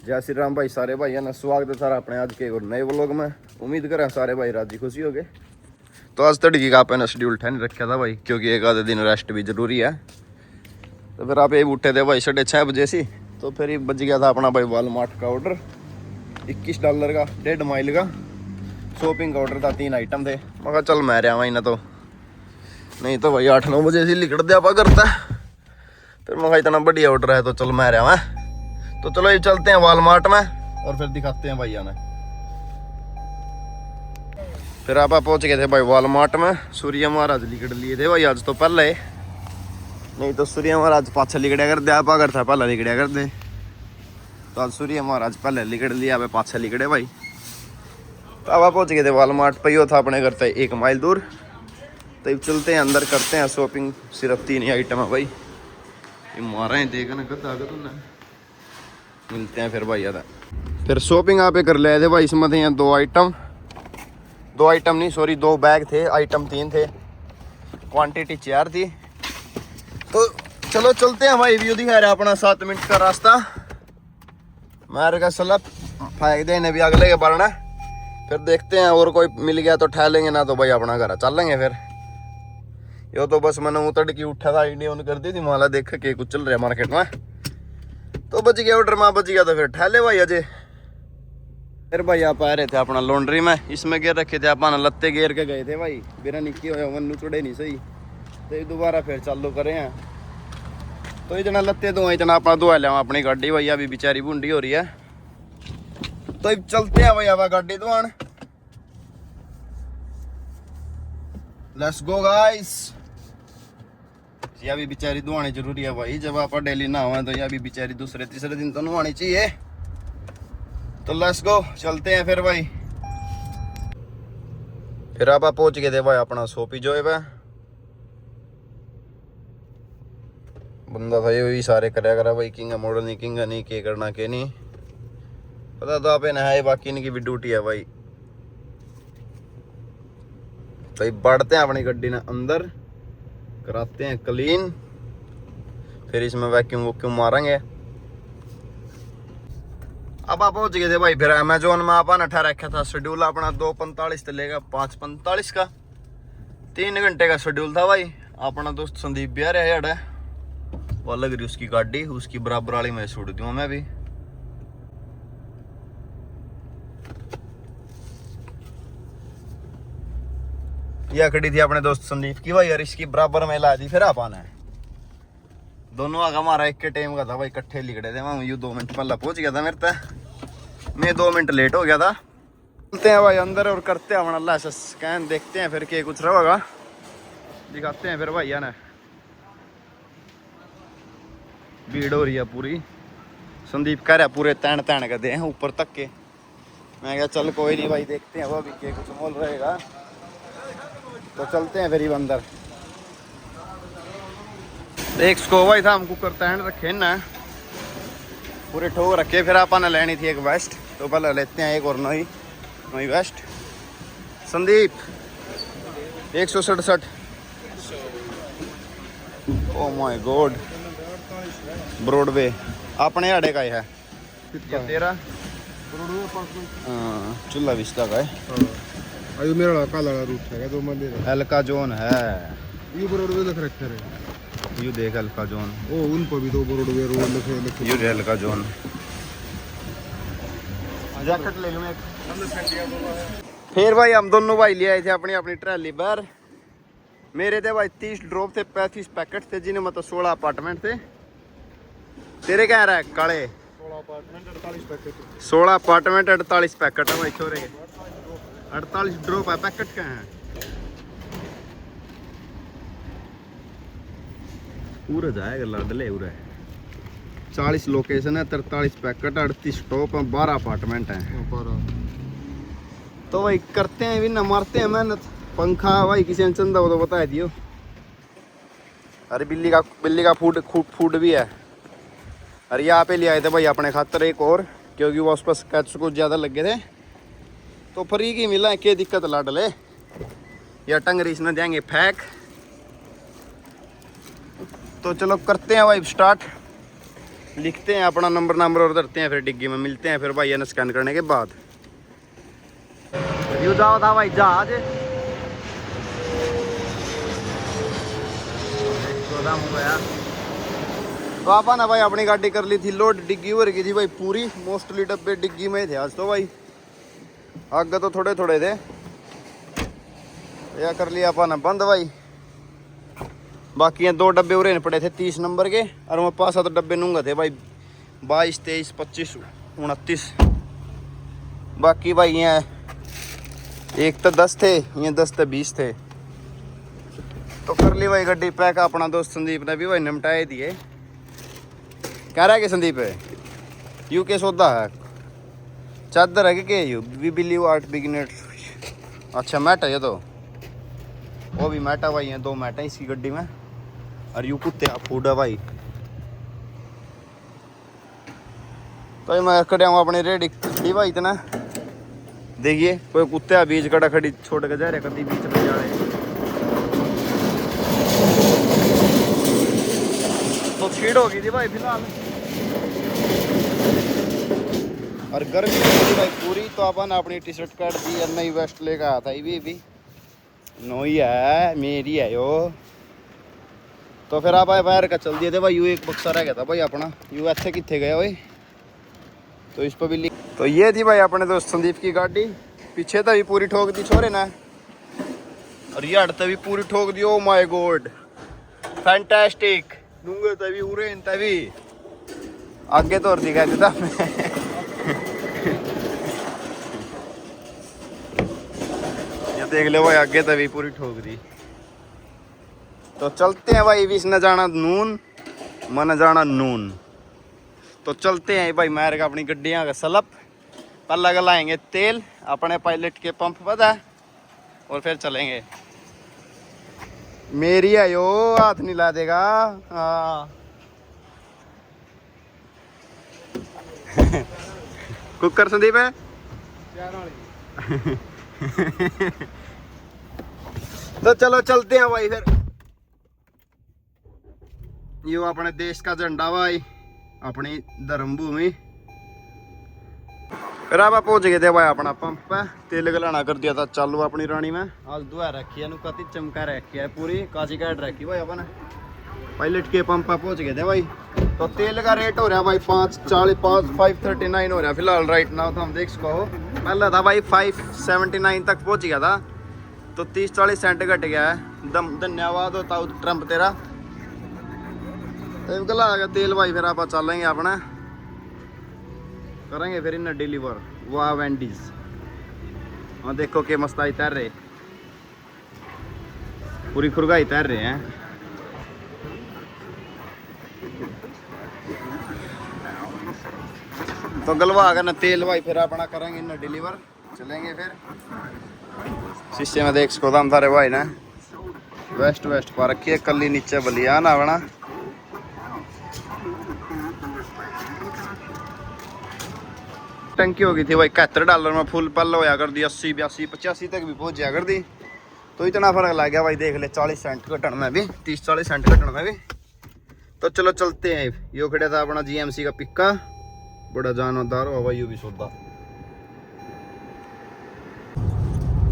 जय श्री राम भाई सारे भाई ना स्वागत है सारा अपने आज के और नए व्लॉग में। उम्मीद करें सारे भाई राजी खुशी हो गए। तो आज तड़की का आपने शेड्यूल ठहन रखा था भाई, क्योंकि एक आधे दिन रेस्ट भी जरूरी है। तो फिर आप ये उठे थे भाई 6:30 बजे से। तो फिर ये बज गया था अपना भाई वॉलमार्ट का ऑर्डर $21 का 1.5 माइल का शॉपिंग का ऑर्डर था। 3 आइटम थे। मैं चल मैं रहा वहीं ना, तो नहीं तो भाई 8-9 बजे से लिकड़ दिया करता। फिर मैं इतना बढ़िया ऑर्डर है तो चल मैं रहा मैं। तो चलो ये चलते हैं वॉलमार्ट में और फिर दिखाते हैं भैया ने। फिर आप पहुंच गए थे भाई वॉलमार्ट में। सूर्य महाराज लिकड़ लिए थे भाई आज तो पहले, नहीं तो सूर्य महाराज पाछा लिकड़िया कर दे। आप अगर था पहले लिकड़िया कर दे, तो आज सूर्य महाराज पहले लिकड़ लिया अब पाछा लिकड़े भाई। तो आप पहुंच गए थे वॉलमार्ट पे, ही था अपने घर से 1 माइल दूर। तो चलते हैं अंदर करते हैं शॉपिंग। सिर्फ 3 ही आइटम है भाई, ये मारा है देखना गद्दा तुमने। मिलते हैं फिर भाई। फिर शॉपिंग आप कर ले थे भाई। इसमें थे 2 आइटम नहीं सॉरी 2 बैग थे। आइटम 3 थे, क्वांटिटी 4 थी। तो चलो चलते हैं भाई। व्यू दिखा रहा है अपना 7 मिनट का रास्ता। मार का सलब फेंक देने भी अगले के बारना। फिर देखते हैं और कोई मिल गया तो ठहलेंगे, ना तो भाई अपना घर चल लेंगे। फिर यो तो बस मैंने उतड़ की उठा था, आईडी ऑन कर दी थी, माला देख के कुछ चल रहा है मार्केट में। तो बच गया ऑर्डर में, बच गया तो फिर ठहले भाई अजय। फिर भाई आप आ रहे थे अपना लॉन्ड्री में। इसमें गेर रखे थे अपना लत्ते गेर के गए थे भाई। मेरा निक्की हो मनु चुड़े नहीं सही, तो दोबारा फिर चालू करे हैं। तो इतना लत्ते दो इतना अपना धोआ लिया अपनी गाड़ी भाई। अभी बेचारी बूंदी हो रही है। तो चलते हैं भाई अब गाड़ी धोआन। Let's go guys. यह भी बेचारी धोआनी जरूरी है भाई। जब आप डेली ना हो तो यह भी बेचारी दूसरे तीसरे दिन तो नहानी चाहिए। तो लेट्स गो चलते हैं फिर भाई। फिर आप पहुंच गए थे भाई अपना सोपी जो है बंदा था ये सारे करया करा भाई। किंग मॉडल नहीं किंग नहीं के करना के नहीं पता तो आप है। बाकी इनकी भी ड्यूटी है भाई। तो बढ़ते हैं अपनी गड्डी ने अंदर, कराते हैं क्लीन। फिर इसमें वैक्यूम वैक्यूम मारेंगे। अब आप पहुंच गए थे भाई। फिर अमेजोन में आपने ठहरा रखा था शेड्यूल अपना 2:45 से लेकर 5:45 का 3 घंटे का शेड्यूल था भाई। अपना दोस्त संदीप भी आ रहा है, वो लग रही उसकी गाड़ी उसकी बराबर वाली में छोड़ दूँ मैं भी। यह खड़ी थी अपने दोस्त संदीप की भाई, और इसकी बराबर में ला दी। फिर आप आना है दोनों आगा हमारा एक के टाइम का था भाई, इकट्ठे लिखड़े थे। मैं यू 2 मिनट पहले पहुंच गया था मेरे तक, मैं 2 मिनट लेट हो गया था। चलते हैं भाई अंदर और करते हैं अपना लाइसेंस स्कैन। देखते हैं फिर क्या कुछ रहेगा, दिखाते हैं फिर भाई। है ना भीड़ हो रही है पूरी। संदीप कह रहा पूरे तैन तैन कर दे ऊपर तक के। मैं क्या चल कोई नहीं भाई, देखते हैं वो भी क्या कुछ मोल रहेगा। तो चलते हैं फिर अंदर। एक स्कोवा ही था हमको करता है रखे ना पूरे ठोक रखे। फिर आपने लेनी थी एक वेस्ट, तो पहले लेते हैं एक और नई west. Sandeep 167। Oh my god Broadway अपने आड़े का ही है तेरा। हाँ चूल्हा विस्ता का है। अयो मेरा काला रूट है 2 मंदिर है। एल्का जोन है ये ब्रॉडवे लिख रखे है। यू देख एल्का जोन। ओ उन पर भी 2 ब्रॉडवे रोड लिखे यू एल्का जोन। जैकेट ले लूं एक। फिर भाई हम दोनों भाई ले आए थे अपनी अपनी ट्रैली पर। मेरे थे भाई 30 ड्रॉप थे, 35 पैकेट थे, जिन्हें मतलब 16 अपार्टमेंट थे। तेरे क्या रहा है काले 16 अपार्टमेंट 48 पैकेट। 16 अपार्टमेंट 48 पैकेट है भाई छोरे के। 48 ड्रॉप है, पैकेट क्या है पूरा जाएगा लड़ले उरे। 40 लोकेशन है, 43 पैकेट, 38 स्टॉप है, 12 अपार्टमेंट है। तो भाई करते हैं भी ना, मारते हैं मेहनत। पंखा भाई किसी ने चंदा हो तो बता दियो। अरे बिल्ली का फूड भी है। अरे यहाँ पे ले आए थे भाई अपने खातर एक और, क्योंकि वो उस पर स्केच कुछ ज़्यादा लगे थे तो फ्री की मिला है। क्या दिक्कत लाड ले या टंगरी इसमें देंगे फेंक। तो चलो करते हैं भाई स्टार्ट। लिखते हैं अपना नंबर और धरते हैं, फिर डिग्गी में मिलते हैं फिर भाई ने स्कैन करने के बाद। यू जाओ था भाई जहाज तो आपा ना भाई अपनी गाड़ी कर ली थी लोड, डिग्गी हो रही थी भाई पूरी, मोस्टली डब्बे डिग्गी में ही थे आज तो भाई, आगे तो थोड़े थोड़े थे। या कर लिया अपा ना बंद भाई, बाकी ये 2 डब्बे उरे पड़े थे 30 नंबर के, और मैं 5-7 डब्बे नूंगा थे भाई 22, 23, 25, 29। बाकी भाई ये एक तो 10 थे, ये 10 तो 20 थे। तो कर ली भाई गड्डी पैक, अपना दोस्त संदीप ने भी भाई निपटाए दिए। कह रहा है कि संदीप है यू के सौदा है चादर है कि you we believe art beginner. अच्छा मैट है ये तो, वो भी मैट है भाई, ये 2 मैट है इसकी गड्डी में, और यू कुत्ते फूड है भाई। तो मैं खड़े हूँ अपनी रेडी खड़ी भाई, इतना देखिए कोई कुत्ते बीच कड़ा खड़ी छोड़ के जा रहे, कभी बीच में जा रहे तो छीड़ हो गई थी भाई फिलहाल, और गर्मी हो गई भाई पूरी। तो अपन अपनी टी शर्ट काट दी और नई वेस्ट लेकर आया था, ये भी नई है मेरी है यो। तो फिर आप बाहर का चल दिए थे भाई, यू एक बक्सा रह गया था भाई अपना, यू ऐसे कितने गया भाई, तो इस पर भी तो ये थी भाई अपने दोस्त संदीप की गाड़ी, पीछे तभी पूरी ठोक दी छोरे ना, और ये हटते भी पूरी ठोक दी। ओ माय गॉड फैंटास्टिक, दूंगे तभी उरे तभी आगे तो और दिखा देता ये देख लो भाई आगे तभी पूरी ठोक दी। तो चलते हैं भाई, विश न जाना नून मन जाना नून। तो चलते हैं भाई मार का अपनी गड्डियां का सलप, पल्ला लाएंगे तेल अपने पायलट के पंप पता है, और फिर चलेंगे। मेरी है यो, हाथ नहीं ला देगा। हाँ कुकर संदीप है तो चलो चलते हैं भाई फिर। यो अपने देश का झंडा भाई, अपनी धर्मभूमि। फिर आप पहुंच गए थे भाई अपना पंप पे, तेल गलाना कर दिया था चालू अपनी रानी में। आज दुआ रखी है कति चमका रखी है पूरी, काची काट रखी भाई अपन पायलट के पंप पे पहुंच गए थे भाई। तो तेल का रेट हो रहा है भाई 5.39 हो रहा है फिलहाल राइट नाउ। तो हम देख सको पहले था भाई 5.79 तक पहुंच गया था, तो 30-40 सेंट घट गया है। धन्यवाद होता ट्रम्प तेरा। तो गला आ गया तेल भाई, फिर आप चलेंगे अपना करेंगे फिर इन्हें डिलीवर वाह वेंडीज। हाँ देखो के मस्ताई तैर रहे, पूरी खुरगाई तैर रहे हैं। तो गलवा आ गया ना तेल भाई, फिर अपना करेंगे इन्हें डिलीवर, चलेंगे फिर। शीशे में देख सको हम तारे भाई ने वेस्ट पा रखी है, कली नीचे बलियान आवना। टंकी हो गई थी भाई $71 में फुल, पल होया कर दी 80, 82, 85 तक भी पहुंच जाया कर दी। तो इतना फर्क लग गया भाई, देख ले 40 सेंट घटन में भी, 30-40 सेंट घटन में भी। तो चलो चलते हैं। यो खड़ा था अपना GMC का पिक्का, बड़ा जानदार हो भाई, यो भी सौदा।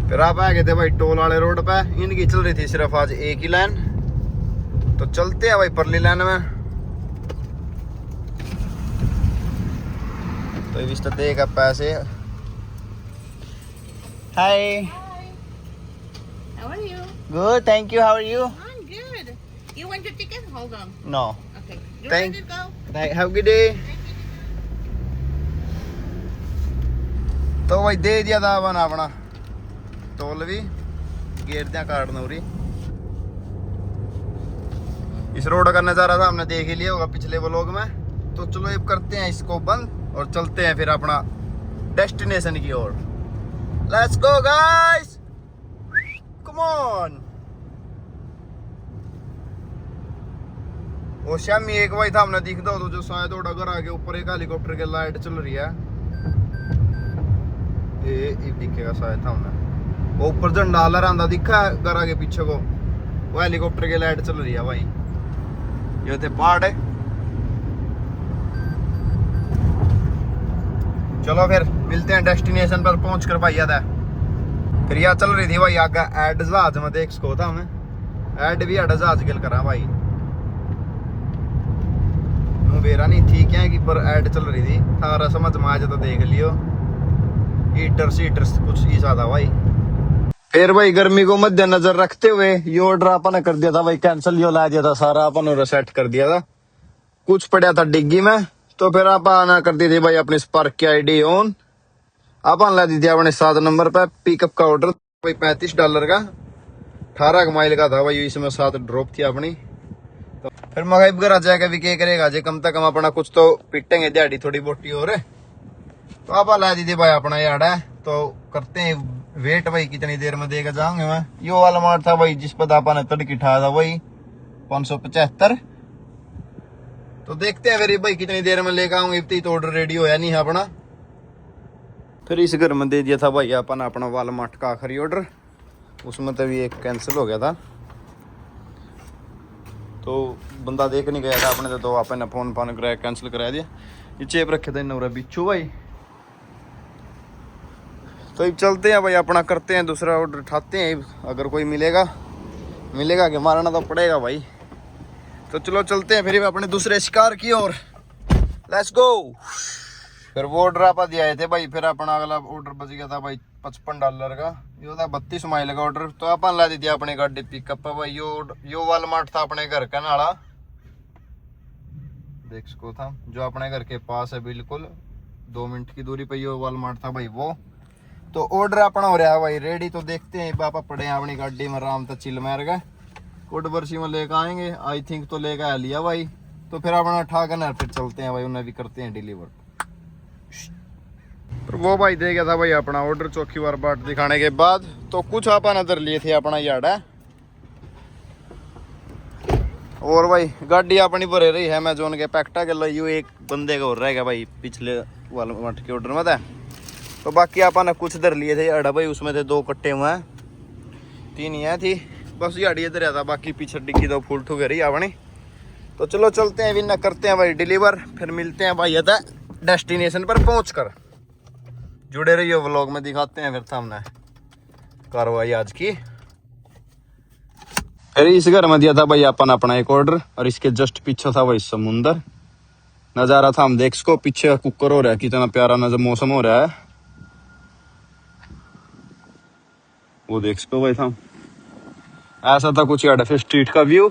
फिर आप आ गए थे भाई टोल वाले रोड पे, इनकी चल रही थी सिर्फ आज एक ही लाइन। तो चलते हैं भाई परली लाइन में। तो इस तो देगा पैसे। Hi How are you? Good thank you, how are you? I'm good. You want your ticket? Hold on. No Okay. You Thank- ready to go? Have good day. तो भाई दे दिया था अपन अपना टोल भी, गेट दिया कार्ड नौरी। इस road का नज़ारा था हमने देख ही लिया होगा पिछले व्लॉग में। तो चलो अब करते हैं इसको बंद और चलते हैं फिर अपना डेस्टिनेशन की ओर। Let's go guys, come on. वो शामी एक भाई था हमने दिख दो तो जो शायद ओडा घर आगे ऊपर एक हेलीकॉप्टर की लाइट चल रही है, ये दिखेगा शायद था हमने। वो ऊपर झंडा लहरांदा दिखा है घर आगे पीछे को, वो हेलीकॉप्टर की लाइट चल रही है भाई। ये थे पहाड़ है। चलो फिर मिलते हैं डेस्टिनेशन पर पहुंच कर भाई याद है। फिर यहाँ चल रही थी भाई आगे ऐड जहाज में देख सको था हमें ऐड भी अड़ा जहाज गिल करा भाई बेरा नहीं थी क्या कि पर ऐड चल रही थी सारा समझ में आ जाता देख लियो हीटर सीटर कुछ ही था भाई। फिर भाई गर्मी को मद्देनजर रखते हुए ये ऑर्डर अपन कर दिया था भाई कैंसिल यो ला दिया था सारा अपन सेट कर दिया था कुछ पड़ा था डिग्गी में तो फिर अपन कर दी थी भाई अपनी स्पार्क की आईडी ऑन अपन ला दी थी अपने 7 नंबर पे पिकअप का ऑर्डर भाई $35 का 18 माइल का था भाई इसमें 7 ड्रॉप थी अपनी। तो फिर मगाई घर आ जाएगा भी क्या करेगा जे कम से कम अपना कुछ तो पिटेंगे दिहाड़ी थोड़ी बोटी और तो आप ला दी थी भाई अपना यार है तो करते हैं वेट भाई कितनी देर में देगा जाऊंगे मैं यो वाला मार्ट था भाई जिस पर आपने तड़की उठाया था वही 575 तो देखते हैं फिर भाई कितनी देर में लेकर आऊंगे इतनी तो ऑर्डर रेडी होया नहीं है अपना। फिर इस घर में दे दिया था भाई अपन अपना वालमार्ट का आखिरी ऑर्डर उसमें तो भी एक कैंसिल हो गया था तो बंदा देख नहीं गया था अपने तो आपने फोन कराया कैंसिल करा दिया। ये चेप रखे थे नवरा बिच्छू भाई तो अब चलते हैं भाई अपना करते हैं दूसरा ऑर्डर उठाते हैं अगर कोई मिलेगा कि मारना तो पड़ेगा भाई। तो चलो चलते हैं फिर अपने दूसरे शिकार की ओर लेट्स गो। फिर वो ऑर्डर आप दिए थे भाई फिर अपना अगला ऑर्डर बच गया था भाई $55 का यो था 32 माइल का ऑर्डर तो अपन ला दी थी अपने गाड़ी पिकअप पे भाई यो वालमार्ट था अपने घर का नाला देख सको था जो अपने घर के पास है बिल्कुल 2 मिनट की दूरी पे यो वालमार्ट था भाई वो तो ऑर्डर अपना हो रहा है भाई रेडी। तो देखते हैं पापा पड़े हैं अपनी गाड़ी में आराम से चिल मार गए कोट बर्सी में लेकर आएंगे आई थिंक तो लेकर आ लिया भाई तो फिर अपना ठा कर फिर चलते हैं भाई उन्हें भी करते हैं डिलीवर। तो वो भाई दे गया था भाई अपना ऑर्डर चौकी बार बाट दिखाने के बाद तो कुछ अपन अंदर लिए थे अपना यार्ड है और भाई गाड़ी अपनी भरे रही है अमेजोन के पैक्टा के लिए एक बंदे का और रहेगा भाई पिछले वालमार्ट के ऑर्डर में था तो बाकी अपन कुछ इधर लिए थे अड़ा भाई उसमें थे 2 कट्टे हुए हैं 3 यहाँ थी बस याड़ी इधर था बाकी पीछे डिग्गी तो फुल ठुक रही अपनी। तो चलो चलते हैं विना करते हैं भाई डिलीवर फिर मिलते हैं भाई था डेस्टिनेशन पर पहुँच कर जुड़े रहिए व्लॉग में दिखाते हैं फिर सामने कार्रवाई आज की। फिर इस घर में दिया था भाई अपन अपना एक ऑर्डर और इसके जस्ट पीछे था भाई समुंदर नजारा था हम देख सको पीछे कुकर हो रहा है कितना प्यारा नजर मौसम हो रहा है वो देख सको भाई साहब ऐसा था कुछ यार फिर स्ट्रीट का व्यू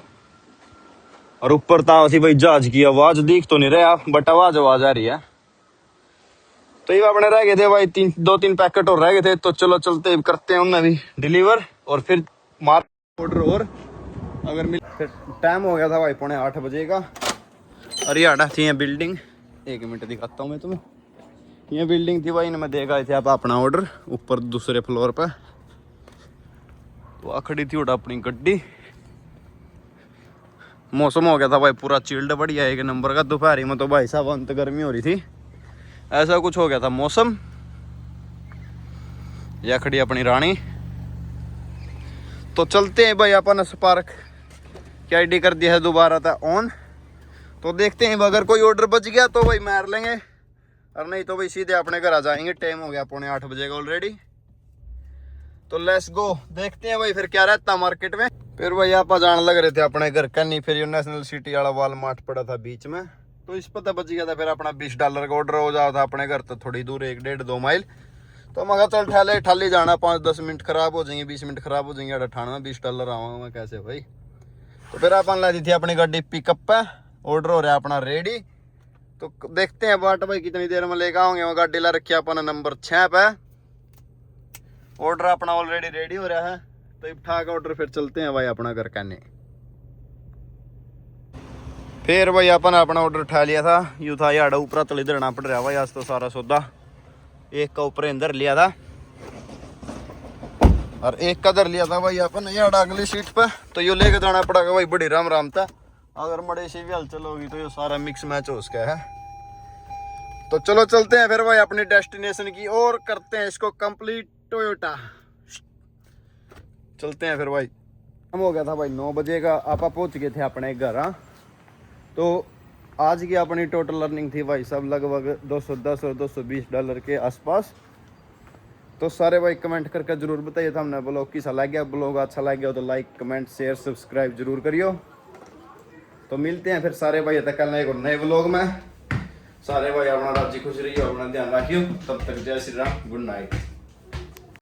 और ऊपर था ऐसी भाई जहाज की आवाज दिख तो नहीं रहा बट आवाज आ रही है। तो ये अपने रह गए थे भाई 2-3 पैकेट और रह गए थे तो चलो चलते करते हैं उन्हें भी डिलीवर और फिर मार ऑर्डर और अगर मिल फिर टाइम हो गया था भाई 7:45 बजे का और ये आड़ा थी बिल्डिंग 1 मिनट दिखाता हूँ मैं तुम्हें ये बिल्डिंग थी भाई इनमें देख आए थे आप अपना ऑर्डर ऊपर दूसरे फ्लोर पर तो आ खड़ी थी उड़ा अपनी गड्डी मौसम हो गया था भाई पूरा चिल्ड बढ़िया 1 नंबर का दोपहरी में तो भाई साहब अंत गर्मी हो रही थी ऐसा कुछ हो गया था मौसम। यह खड़ी अपनी रानी तो चलते हैं भाई अपन स्पार्क की आईडी कर दिया है दोबारा था ऑन तो देखते हैं अगर कोई ऑर्डर बच गया तो भाई मार लेंगे और नहीं तो भाई सीधे अपने घर आ जाएंगे टाइम हो गया 7:45 बजे का ऑलरेडी। तो लेट्स गो देखते हैं भाई फिर क्या रहता मार्केट में। फिर भाई आप जान लग रहे थे अपने घर का नहीं फिर नेशनल सिटी वाला वालमार्ट पड़ा था बीच में तो इस पता बच गया था फिर अपना $20 का ऑर्डर हो जाता था अपने घर तो थोड़ी दूर 1-1.5-2 माइल तो मैं चल ठाले जाना 5-10 मिनट खराब हो जाएंगे 20 मिनट खराब हो जाएंगे अड़ा ठाना $20 आवा मैं कैसे भाई। तो फिर अपन ला दी थी अपनी गाड़ी पिकअप पे ऑर्डर हो रहा है अपना रेडी तो देखते हैं बाट भाई कितनी देर में लेकर आओगे वो गाड़ी ला रखी अपना नंबर 6 पे ऑर्डर अपना ऑलरेडी रेडी हो रहा है तो अब ठाक ऑर्डर फिर चलते हैं भाई अपना घर करने। फिर भाई अपन अपना ऑर्डर उठा लिया था यू था यार ऊपर तले धरना पड़ रहा भाई आज तो सारा सौदा एक का ऊपर अंदर लिया था और एक का धर लिया था भाई अपन यार अगली सीट पे तो यो लेके जाना पड़ेगा भाई बड़ी राम था अगर मड़े से भी हलचल होगी तो ये सारा मिक्स मैच हो उसका है। तो चलो चलते हैं फिर भाई अपनी डेस्टिनेशन की और करते हैं इसको कंप्लीट टोयोटा चलते हैं फिर भाई। हम हो गया था भाई 9 बजे का आप पहुंच गए थे अपने घर। हाँ तो आज की अपनी टोटल अर्निंग थी भाई सब लगभग 210 और $220 के आसपास। तो सारे भाई कमेंट करके जरूर बताइए था हमने ब्लॉग कैसा लग गया। ब्लॉग अच्छा लग गया तो लाइक कमेंट शेयर सब्सक्राइब जरूर करियो। तो मिलते हैं फिर सारे भाई तक कल एक नए ब्लॉग में। सारे भाई अपना राज्य खुश रहिए, अपना ध्यान रखियो। तब तक जय श्री राम, गुड नाइट।